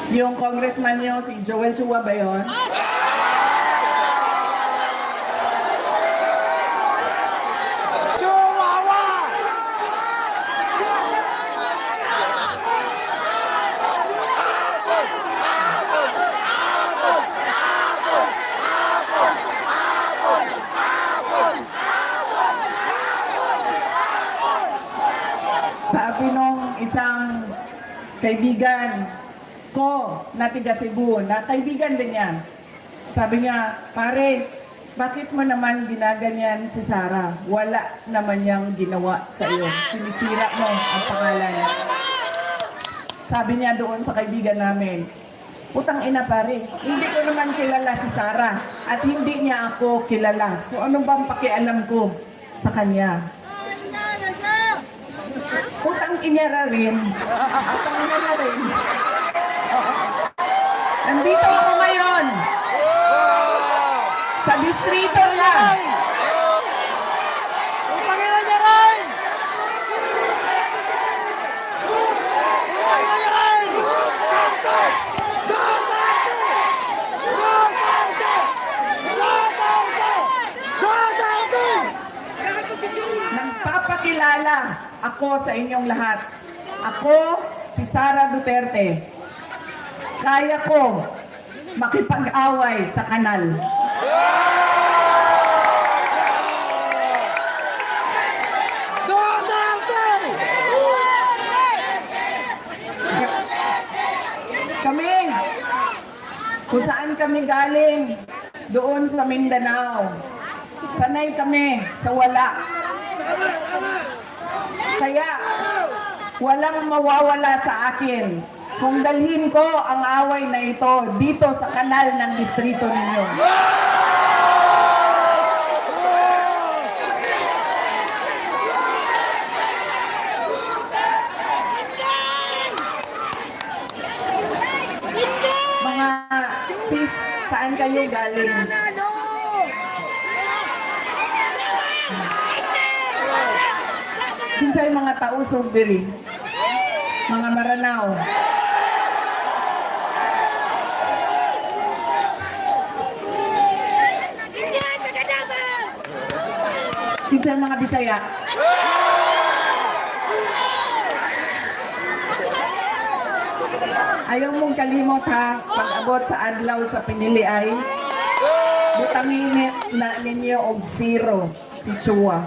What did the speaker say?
Yung congressman nyo, si Joel Chua ba yun? Sabi nung isang kaibigan ko na tiga Cebu, na kaibigan din niya. Sabi niya, pare, bakit mo naman ginaganyan si Sara? Wala naman niyang ginawa sa iyo. Sinisira mo ang pangalan. Sabi niya doon sa kaibigan namin, putang ina pare, hindi ko naman kilala si Sara at hindi niya ako kilala. So ano bang pakialam ko sa kanya? Putang inyara rin. Putang inyara rin. Nandito ako ngayon. Sa distrito niya. Putang ina niya rin! Putang ina niya rin! Nagpapakilala ako sa inyong lahat. Ako, si Sara Duterte. Kaya ko makipag-away sa kanal. Kami, kung saan kami galing, doon sa Mindanao. Sanay kami sa wala. Kaya, walang mawawala sa akin kung dalhin ko ang away na ito dito sa kanal ng distrito ninyo. Mga sis, saan kayo galing? Kinsay mga tausog diri, mga Maranao. Kinsay mga Bisaya. Ayaw mong kalimot ha, pag-abot sa adlaw sa pinili ay butangin na ninyo og zero si Chua.